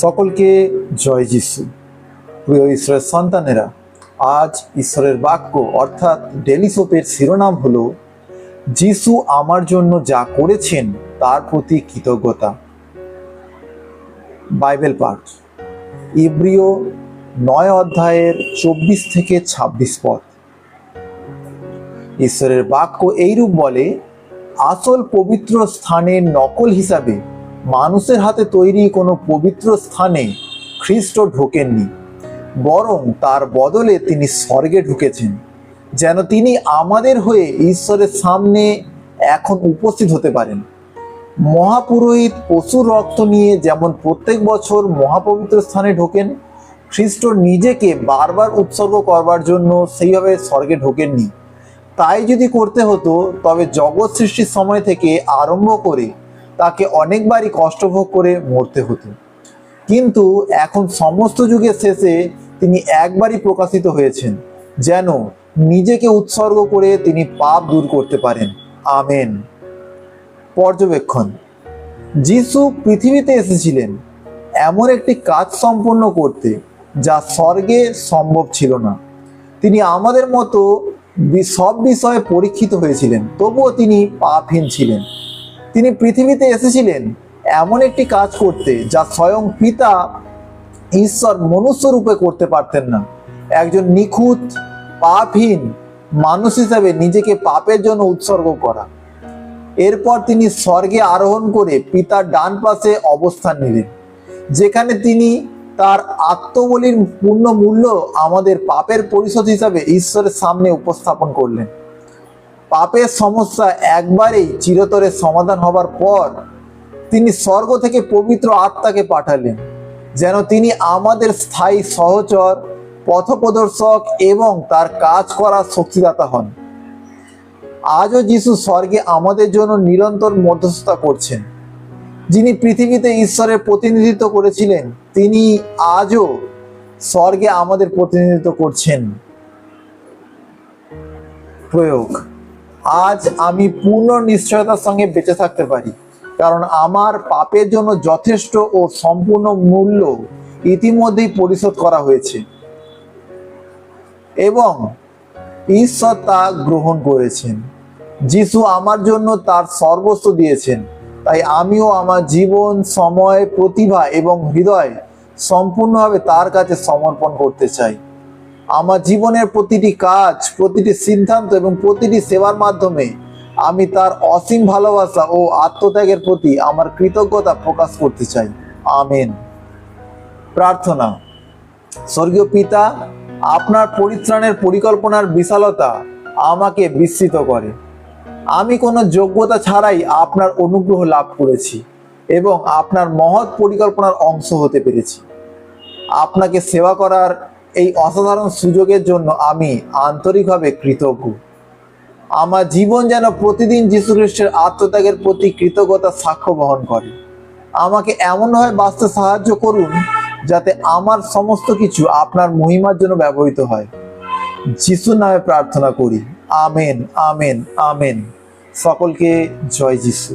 সকলকে জয় যিশু। প্রিয় ঈশ্বরের সন্তানেরা, আজ ঈশ্বরের বাক্য অর্থাৎ ডেলি সোপের শিরোনাম হলো যিশু আমার জন্য যা করেছেন তার প্রতি কৃতজ্ঞতা। বাইবেল পাঠ ইব্রিয় 9 অধ্যায়ের 24 থেকে 26 পদ। ঈশ্বরের বাক্য এইরূপ বলে, আসল পবিত্র স্থানের নকল হিসাবে মানুষের হাতে তৈরি কোনো পবিত্র স্থানে খ্রিস্ট ঢোকেননি, বরং তার বদলে তিনি স্বর্গে ঢুকেছেন, যেন তিনি আমাদের হয়ে ঈশ্বরের সামনে এখন উপস্থিত হতে পারেন। মহাপুরোহিত পশুর রক্ত নিয়ে যেমন প্রত্যেক বছর মহাপবিত্র স্থানে ঢোকেন, খ্রিস্ট নিজেকে বারবার উৎসর্গ করবার জন্য সেইভাবে স্বর্গে ঢোকেননি। তাই যদি করতে হতো তবে জগৎ সৃষ্টির সময় থেকে আরম্ভ করে তাকে অনেকবারই কষ্টভোগ করে মরতে হতো, কিন্তু এখন সমস্ত যুগের শেষে তিনি একবারই প্রকাশিত হয়েছেন, যেন নিজেকে উৎসর্গ করে তিনি পাপ দূর করতে পারেন। আমেন। পর্যবেক্ষণ: যিশু পৃথিবীতে এসেছিলেন এমন একটি কাজ সম্পন্ন করতে যা স্বর্গে সম্ভব ছিল না। তিনি আমাদের মতো সব বিষয়ে পরীক্ষিত হয়েছিলেন, তবুও তিনি পাপহীন ছিলেন। তিনি পৃথিবীতে এসেছিলেন এমন একটি কাজ করতে যা স্বয়ং পিতা ঈশ্বর মনুষ্য রূপে করতে পারতেন না। একজন নিখুঁত পাপহীন মানুষ হিসাবে নিজেকে পাপের জন্য উৎসর্গ করা। এরপর তিনি স্বর্গে আরোহণ করে পিতার ডান পাশে অবস্থান নিলেন, যেখানে তিনি তার আত্মবলির পূর্ণ মূল্য আমাদের পাপের পরিশোধ হিসাবে ঈশ্বরের সামনে উপস্থাপন করলেন। পাপের সমস্যা একবারেই চিরতরে সমাধান হবার পর তিনি স্বর্গ থেকে পবিত্র আত্মাকে পাঠালেন, যেন তিনি আমাদের স্থায়ী সহচর, পথপ্রদর্শক এবং তার কাজ করার শক্তিদাতা হন। আজও যিশু স্বর্গে আমাদের জন্য নিরন্তর মধ্যস্থতা করছেন। যিনি পৃথিবীতে ঈশ্বরের প্রতিনিধিত্ব করেছিলেন, তিনি আজও স্বর্গে আমাদের প্রতিনিধিত্ব করছেন। প্রয়োগ: আজ আমি পূর্ণ নিশ্চয়তার সঙ্গে বেঁচে থাকতে পারি, কারণ আমার পাপের জন্য যথেষ্ট ও সম্পূর্ণ মূল্য ইতিমধ্যেই পরিশোধ করা হয়েছে এবং ঈশ্বর তা গ্রহণ করেছেন। যিশু আমার জন্য তার সর্বস্ব দিয়েছেন, তাই আমিও আমার জীবন, সময়, প্রতিভা এবং হৃদয় সম্পূর্ণভাবে তার কাছে সমর্পণ করতে চাই। আমার জীবনের প্রতিটি কাজ, প্রতিটি সিদ্ধান্ত এবং প্রতিটি সেবার মাধ্যমে আমি তার অসীম ভালোবাসা ও আত্মত্যাগের প্রতি আমার কৃতজ্ঞতা প্রকাশ করতে চাই। আমেন। প্রার্থনা: স্বর্গীয় পিতা, আপনার পরিত্রাণের পরিকল্পনার বিশালতা আমাকে বিস্মিত করে। আমি কোনো যোগ্যতা ছাড়াই আপনার অনুগ্রহ লাভ করেছি এবং আপনার মহৎ পরিকল্পনার অংশ হতে পেরেছি। আপনাকে সেবা করার এই অসাধারণ সুযোগের জন্য আমি আন্তরিকভাবে কৃতজ্ঞ। আমার জীবন যেন প্রতিদিন যীশু খ্রিস্টের আত্মত্যাগের প্রতি কৃতজ্ঞতার সাক্ষ্য বহন করে। আমাকে এমনভাবে বাঁচতে সাহায্য করুন যাতে আমার সমস্ত কিছু আপনার মহিমার জন্য ব্যবহৃত হয়। যিশুর নামে প্রার্থনা করি। Amen, amen, amen. সকলকে জয় যিশু।